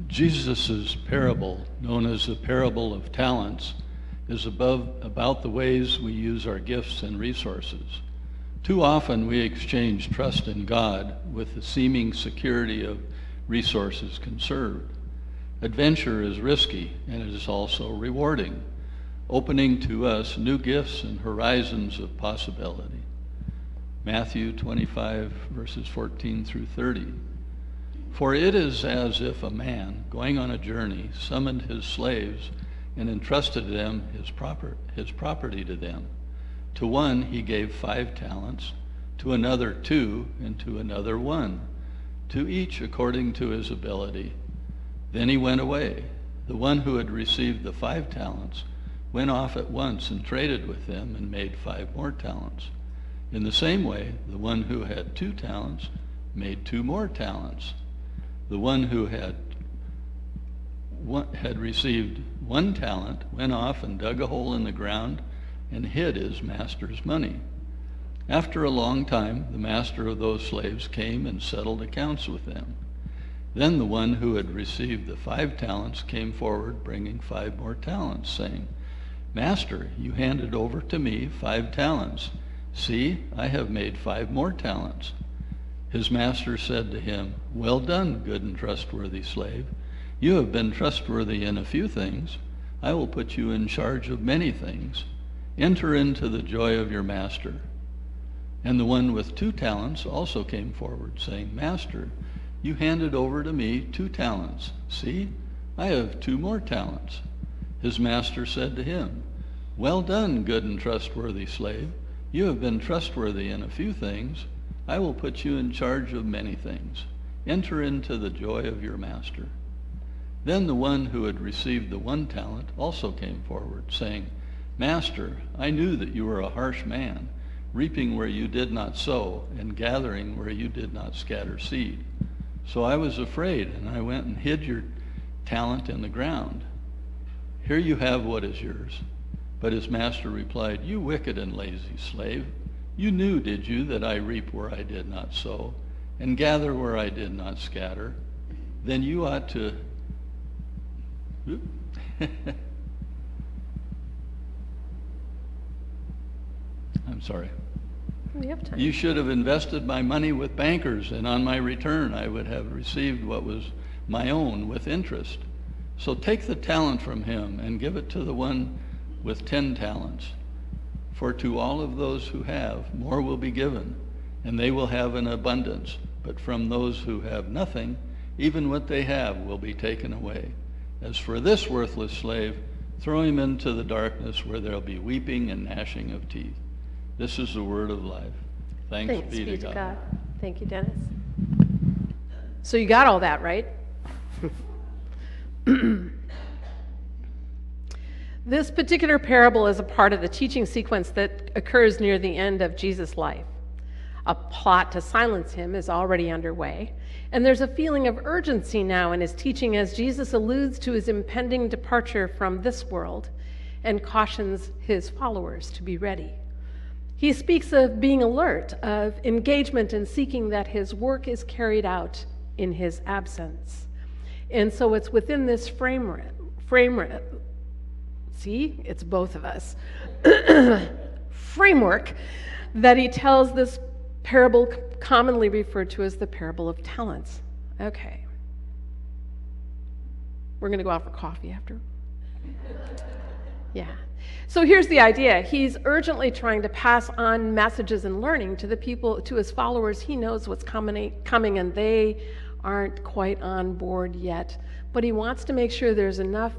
Jesus' parable, known as the parable of talents, is about the ways we use our gifts and resources. Too often we exchange trust in God with the seeming security of resources conserved. Adventure is risky, and it is also rewarding, opening to us new gifts and horizons of possibility. Matthew 25, verses 14 through 30. For it is as if a man, going on a journey, summoned his slaves and entrusted them his property to them. To one he gave 5 talents, to another 2, and to another 1, to each according to his ability. Then he went away. The one who had received the 5 talents went off at once and traded with them and made 5 more talents. In the same way, the one who had 2 talents made 2 more talents. The one who had received 1 talent went off and dug a hole in the ground and hid his master's money. After a long time, the master of those slaves came and settled accounts with them. Then the one who had received the 5 talents came forward, bringing 5 more talents, saying, Master, you handed over to me 5 talents. See, I have made 5 more talents. His master said to him, Well done, good and trustworthy slave. You have been trustworthy in a few things. I will put you in charge of many things. Enter into the joy of your master. And the one with 2 talents also came forward, saying, Master, you handed over to me 2 talents. See, I have 2 more talents. His master said to him, Well done, good and trustworthy slave. You have been trustworthy in a few things. I will put you in charge of many things. Enter into the joy of your master. Then the one who had received the 1 talent also came forward, saying, Master, I knew that you were a harsh man, reaping where you did not sow, and gathering where you did not scatter seed. So I was afraid, and I went and hid your talent in the ground. Here you have what is yours. But his master replied, You wicked and lazy slave. You knew, did you, that I reap where I did not sow, and gather where I did not scatter? Then you ought to... I'm sorry. We have time. You should have invested my money with bankers, and on my return I would have received what was my own with interest. So take the talent from him and give it to the one with 10 talents. For to all of those who have, more will be given, and they will have an abundance. But from those who have nothing, even what they have will be taken away. As for this worthless slave, throw him into the darkness where there'll be weeping and gnashing of teeth. This is the word of life. Thanks be to God. Thank you, Dennis. So you got all that, right? This particular parable is a part of the teaching sequence that occurs near the end of Jesus' life. A plot to silence him is already underway, and there's a feeling of urgency now in his teaching as Jesus alludes to his impending departure from this world and cautions his followers to be ready. He speaks of being alert, of engagement in seeking that his work is carried out in his absence. And so it's within this framework, see, it's both of us, framework that he tells this parable commonly referred to as the parable of talents. Okay. We're going to go out for coffee after. Yeah. So here's the idea. He's urgently trying to pass on messages and learning to the people, to his followers. He knows what's coming, and they aren't quite on board yet. But he wants to make sure there's enough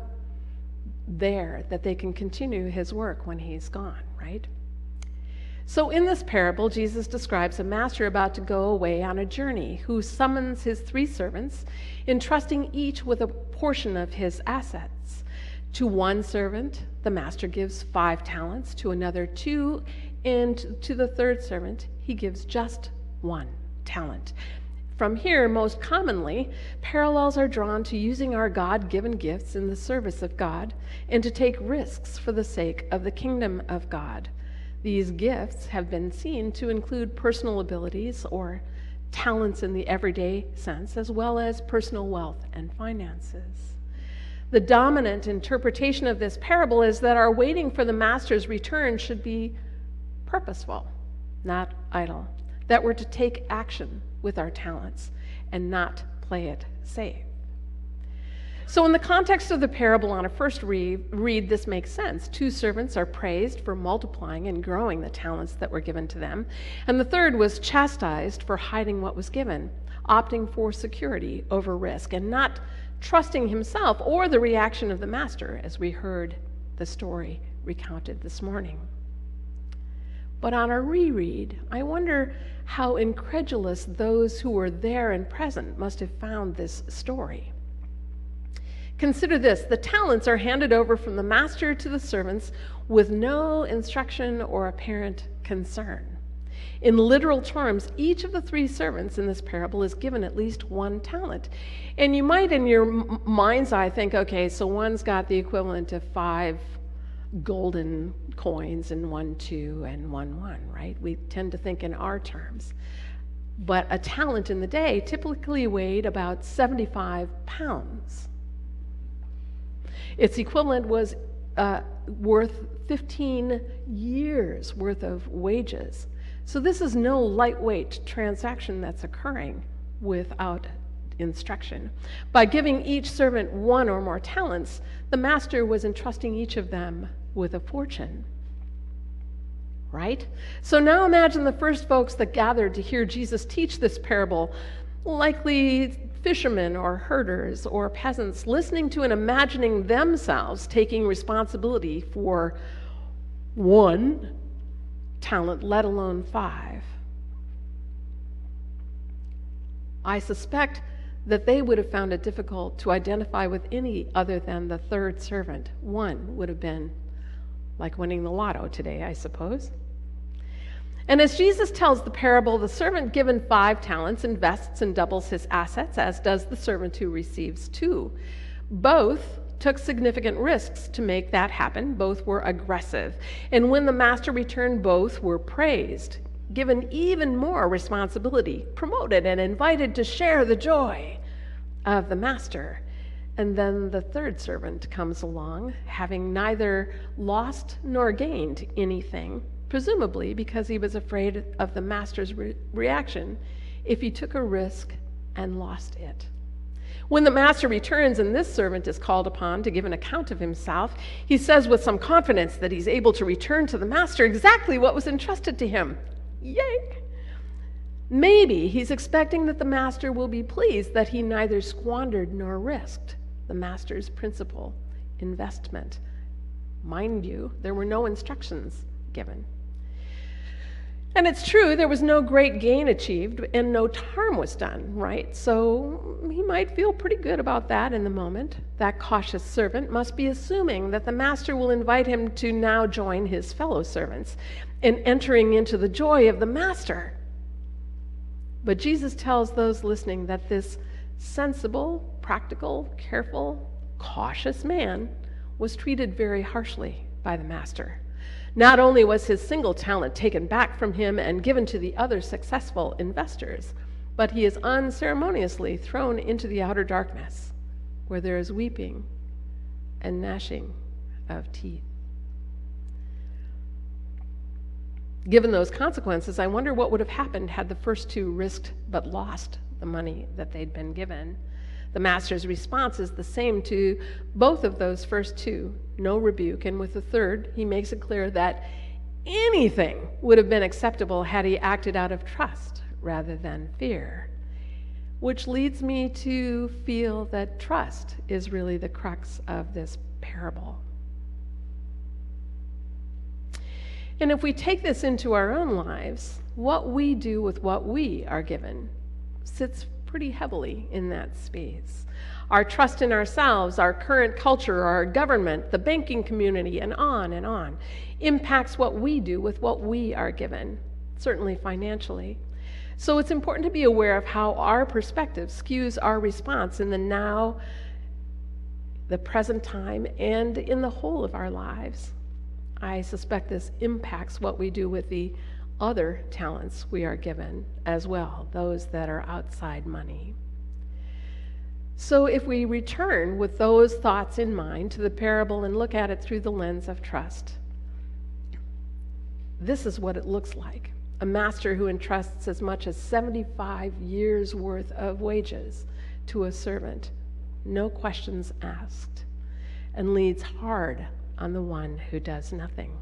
there that they can continue his work when he's gone, right? So in this parable, Jesus describes a master about to go away on a journey who summons his 3 servants, entrusting each with a portion of his assets. To one servant, the master gives 5 talents, to another 2, and to the 3rd servant, he gives just 1 talent. From here, most commonly, parallels are drawn to using our God-given gifts in the service of God and to take risks for the sake of the kingdom of God. These gifts have been seen to include personal abilities or talents in the everyday sense, as well as personal wealth and finances. The dominant interpretation of this parable is that our waiting for the master's return should be purposeful, not idle, that we're to take action with our talents and not play it safe. So in the context of the parable on a first read, this makes sense. 2 servants are praised for multiplying and growing the talents that were given to them, and the third was chastised for hiding what was given, opting for security over risk, and not trusting himself or the reaction of the master, as we heard the story recounted this morning. But on a reread, I wonder how incredulous those who were there and present must have found this story. Consider this: the talents are handed over from the master to the servants with no instruction or apparent concern. In literal terms, each of the 3 servants in this parable is given at least 1 talent. And you might, in your mind's eye, think, okay, so one's got the equivalent of 5 golden coins and 1 2 and 1 1, right? We tend to think in our terms. But a talent in the day typically weighed about 75 pounds. Its equivalent was worth 15 years worth of wages. So this is no lightweight transaction that's occurring without instruction. By giving each servant 1 or more talents, the master was entrusting each of them with a fortune. Right? So now imagine the first folks that gathered to hear Jesus teach this parable, likely fishermen or herders or peasants, listening to and imagining themselves taking responsibility for 1 talent, let alone 5. I suspect that they would have found it difficult to identify with any other than the third servant. 1 would have been like winning the lotto today, I suppose. And as Jesus tells the parable, the servant given 5 talents invests and doubles his assets, as does the servant who receives 2. Both took significant risks to make that happen. Both were aggressive. And when the master returned, both were praised, given even more responsibility, promoted, and invited to share the joy of the master. And then the third servant comes along, having neither lost nor gained anything, presumably because he was afraid of the master's reaction if he took a risk and lost it. When the master returns and this servant is called upon to give an account of himself, he says with some confidence that he's able to return to the master exactly what was entrusted to him. Yay! Maybe he's expecting that the master will be pleased that he neither squandered nor risked the master's principal investment. Mind you, there were no instructions given. And it's true, there was no great gain achieved and no harm was done, right? So he might feel pretty good about that in the moment. That cautious servant must be assuming that the master will invite him to now join his fellow servants in entering into the joy of the master. But Jesus tells those listening that this sensible, practical, careful, cautious man was treated very harshly by the master. Not only was his single talent taken back from him and given to the other successful investors, but he is unceremoniously thrown into the outer darkness, where there is weeping and gnashing of teeth. Given those consequences, I wonder what would have happened had the first 2 risked but lost the money that they'd been given. The master's response is the same to both of those first 2, no rebuke, and with the third, he makes it clear that anything would have been acceptable had he acted out of trust rather than fear, which leads me to feel that trust is really the crux of this parable. And if we take this into our own lives, what we do with what we are given sits pretty heavily in that space. Our trust in ourselves, our current culture, our government, the banking community, and on, impacts what we do with what we are given, certainly financially. So it's important to be aware of how our perspective skews our response in the now, the present time, and in the whole of our lives. I suspect this impacts what we do with the other talents we are given as well, those that are outside money. So if we return with those thoughts in mind to the parable and look at it through the lens of trust, this is what it looks like. A master who entrusts as much as 75 years' worth of wages to a servant, no questions asked, and leads hard on the one who does nothing.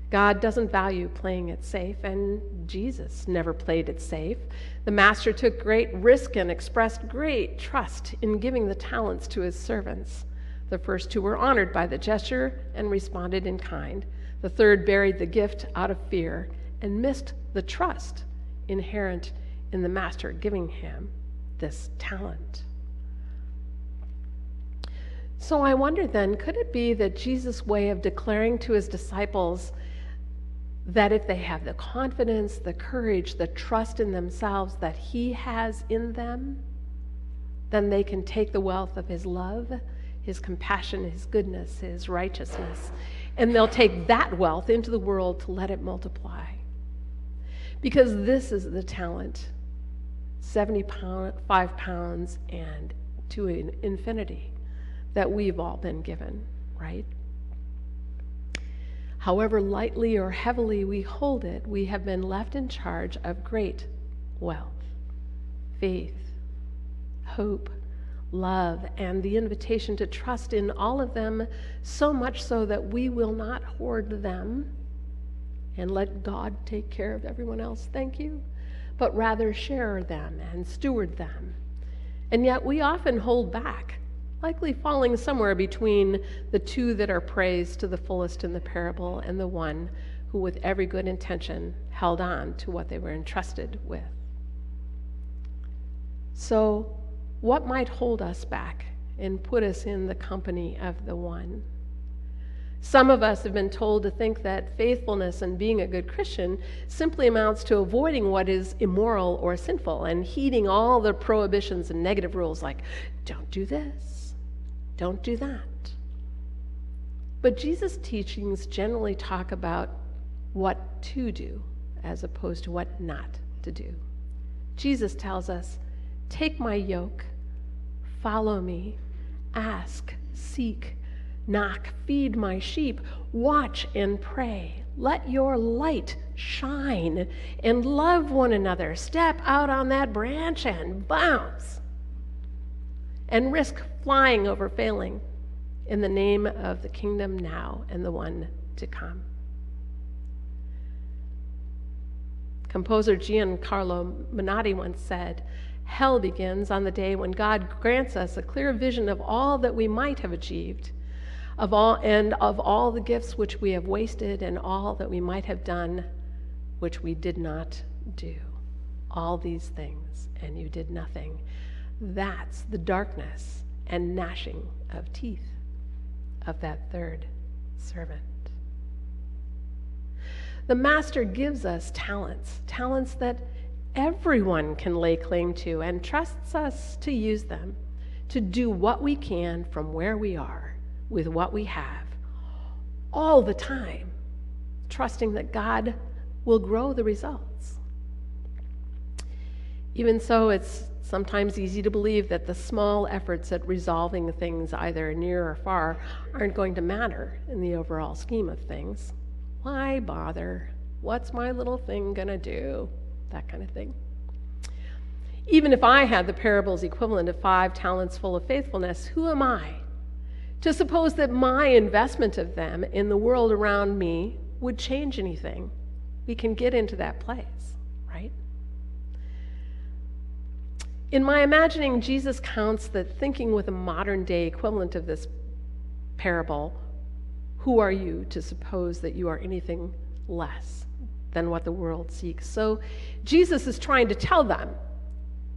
God doesn't value playing it safe, and Jesus never played it safe. The master took great risk and expressed great trust in giving the talents to his servants. The first two were honored by the gesture and responded in kind. The third buried the gift out of fear and missed the trust inherent in the master giving him this talent. So I wonder then, could it be that Jesus' way of declaring to his disciples that if they have the confidence, the courage, the trust in themselves that he has in them, then they can take the wealth of his love, his compassion, his goodness, his righteousness, and they'll take that wealth into the world to let it multiply. Because this is the talent, 75 pounds and to infinity, that we've all been given, right? However lightly or heavily we hold it, we have been left in charge of great wealth, faith, hope, love, and the invitation to trust in all of them, so much so that we will not hoard them and let God take care of everyone else, thank you, but rather share them and steward them. And yet we often hold back, likely falling somewhere between the two that are praised to the fullest in the parable and the one who with every good intention held on to what they were entrusted with. So what might hold us back and put us in the company of the one? Some of us have been told to think that faithfulness and being a good Christian simply amounts to avoiding what is immoral or sinful and heeding all the prohibitions and negative rules like, don't do this, don't do that. But Jesus' teachings generally talk about what to do as opposed to what not to do. Jesus tells us, take my yoke, follow me, ask, seek, knock, feed my sheep, watch and pray. Let your light shine and love one another. Step out on that branch and bounce. And risk flying over failing in the name of the kingdom now and the one to come. Composer Giancarlo Menotti once said, hell begins on the day when God grants us a clear vision of all that we might have achieved, of all the gifts which we have wasted and all that we might have done which we did not do. All these things, and you did nothing. That's the darkness and gnashing of teeth of that third servant. The master gives us talents that everyone can lay claim to, and trusts us to use them, to do what we can from where we are with what we have, all the time, trusting that God will grow the results. Even so, it's sometimes easy to believe that the small efforts at resolving things either near or far aren't going to matter in the overall scheme of things. Why bother? What's my little thing gonna do? That kind of thing. Even if I had the parable's equivalent of 5 talents full of faithfulness, who am I to suppose that my investment of them in the world around me would change anything? We can get into that place, right? In my imagining, Jesus counts that thinking with a modern day equivalent of this parable, who are you to suppose that you are anything less than what the world seeks? So Jesus is trying to tell them,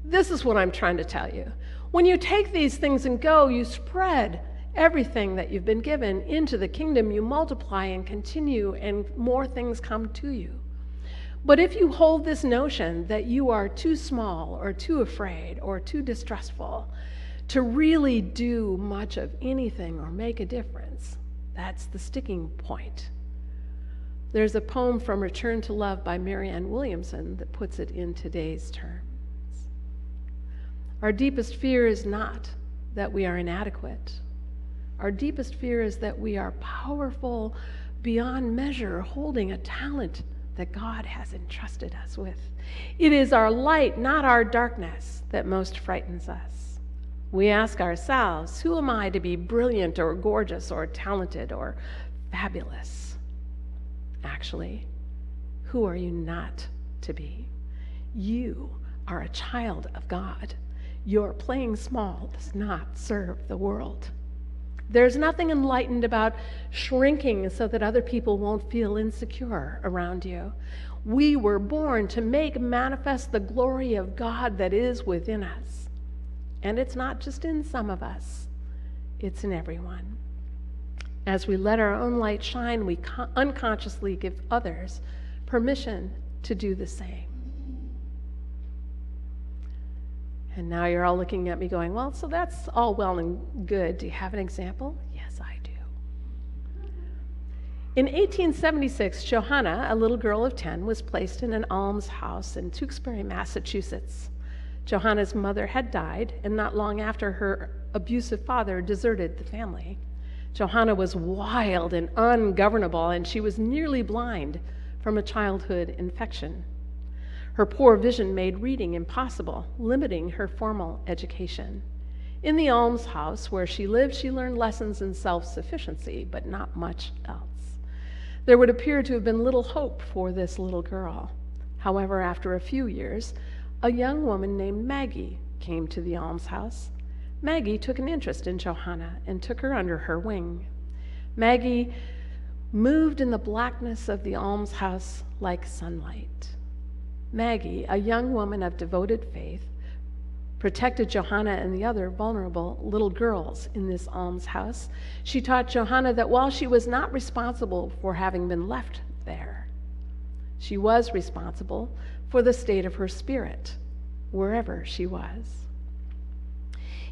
this is what I'm trying to tell you. When you take these things and go, you spread everything that you've been given into the kingdom, you multiply and continue, and more things come to you. But if you hold this notion that you are too small or too afraid or too distrustful to really do much of anything or make a difference, that's the sticking point. There's a poem from Return to Love by Marianne Williamson that puts it in today's terms. Our deepest fear is not that we are inadequate. Our deepest fear is that we are powerful beyond measure, holding a talent that God has entrusted us with. It is our light, not our darkness, that most frightens us. We ask ourselves, who am I to be brilliant or gorgeous or talented or fabulous? Actually, who are you not to be? You are a child of God. Your playing small does not serve the world. There's nothing enlightened about shrinking so that other people won't feel insecure around you. We were born to make manifest the glory of God that is within us. And it's not just in some of us, it's in everyone. As we let our own light shine, we unconsciously give others permission to do the same. And now you're all looking at me going, well, so that's all well and good. Do you have an example? Yes, I do. In 1876, Johanna, a little girl of 10, was placed in an almshouse in Tewksbury, Massachusetts. Johanna's mother had died, and not long after, her abusive father deserted the family. Johanna was wild and ungovernable, and she was nearly blind from a childhood infection. Her poor vision made reading impossible, limiting her formal education. In the almshouse where she lived, she learned lessons in self-sufficiency, but not much else. There would appear to have been little hope for this little girl. However, after a few years, a young woman named Maggie came to the almshouse. Maggie took an interest in Johanna and took her under her wing. Maggie moved in the blackness of the almshouse like sunlight. Maggie, a young woman of devoted faith, protected Johanna and the other vulnerable little girls in this almshouse. She taught Johanna that while she was not responsible for having been left there, she was responsible for the state of her spirit, wherever she was.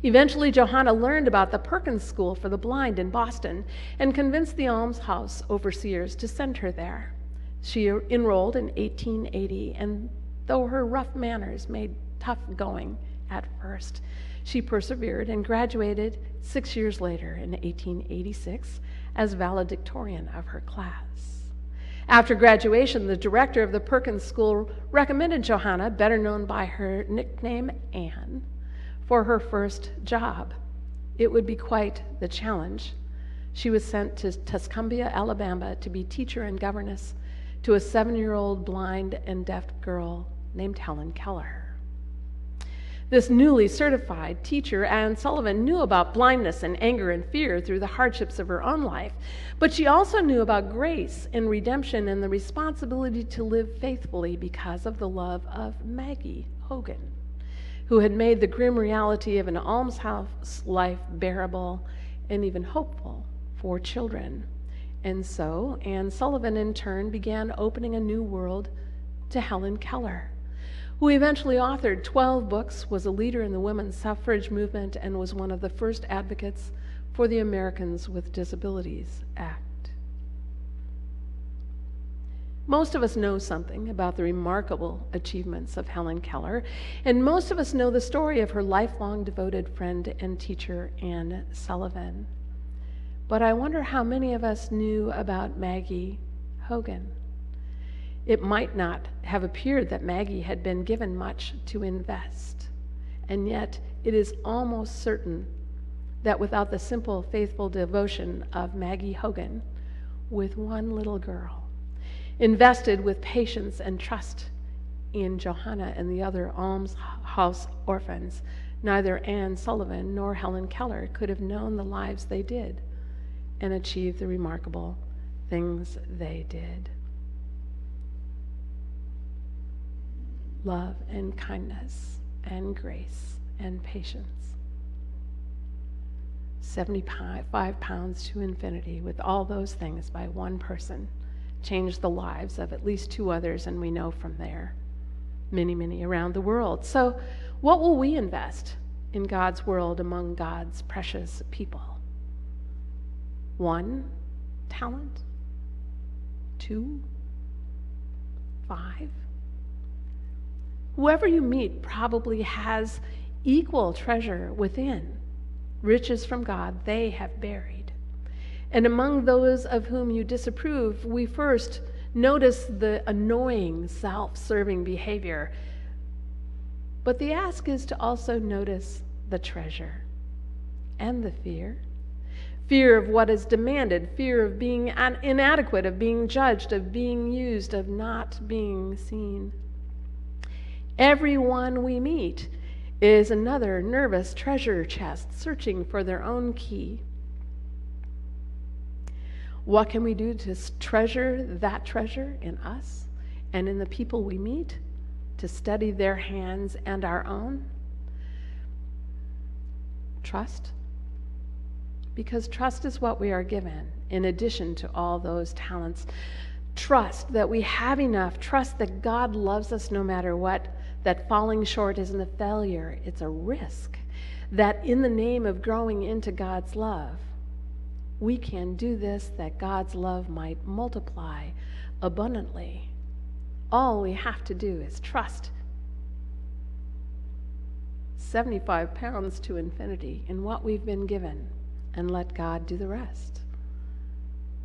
Eventually, Johanna learned about the Perkins School for the Blind in Boston and convinced the almshouse overseers to send her there. She enrolled in 1880, and though her rough manners made tough going at first, she persevered and graduated 6 years later in 1886 as valedictorian of her class. After graduation, the director of the Perkins School recommended Johanna, better known by her nickname Anne, for her first job. It would be quite the challenge. She was sent to Tuscumbia, Alabama, to be teacher and governess to a 7-year-old blind and deaf girl named Helen Keller. This newly certified teacher, Anne Sullivan, knew about blindness and anger and fear through the hardships of her own life, but she also knew about grace and redemption and the responsibility to live faithfully because of the love of Maggie Hogan, who had made the grim reality of an almshouse life bearable and even hopeful for children. And so Anne Sullivan, in turn, began opening a new world to Helen Keller, who eventually authored 12 books, was a leader in the women's suffrage movement, and was one of the first advocates for the Americans with Disabilities Act. Most of us know something about the remarkable achievements of Helen Keller, and most of us know the story of her lifelong devoted friend and teacher, Anne Sullivan. But I wonder how many of us knew about Maggie Hogan. It might not have appeared that Maggie had been given much to invest, and yet it is almost certain that without the simple, faithful devotion of Maggie Hogan, with one little girl, invested with patience and trust in Johanna and the other almshouse orphans, neither Anne Sullivan nor Helen Keller could have known the lives they did and achieve the remarkable things they did. Love and kindness and grace and patience. 75 pounds to infinity with all those things by one person changed the lives of at least 2 others, and we know from there many, many around the world. So what will we invest in God's world among God's precious people? 1 talent? 2, 5. Whoever you meet probably has equal treasure within, riches from God they have buried. And among those of whom you disapprove, we first notice the annoying, self-serving behavior. But the ask is to also notice the treasure and the fear. Fear of what is demanded, fear of being inadequate, of being judged, of being used, of not being seen. Everyone we meet is another nervous treasure chest searching for their own key. What can we do to treasure that treasure in us and in the people we meet, to steady their hands and our own? Trust. Because trust is what we are given in addition to all those talents. Trust that we have enough. Trust that God loves us no matter what, that falling short isn't a failure, it's a risk. That in the name of growing into God's love, we can do this that God's love might multiply abundantly. All we have to do is trust 75 pounds to infinity in what we've been given and let God do the rest.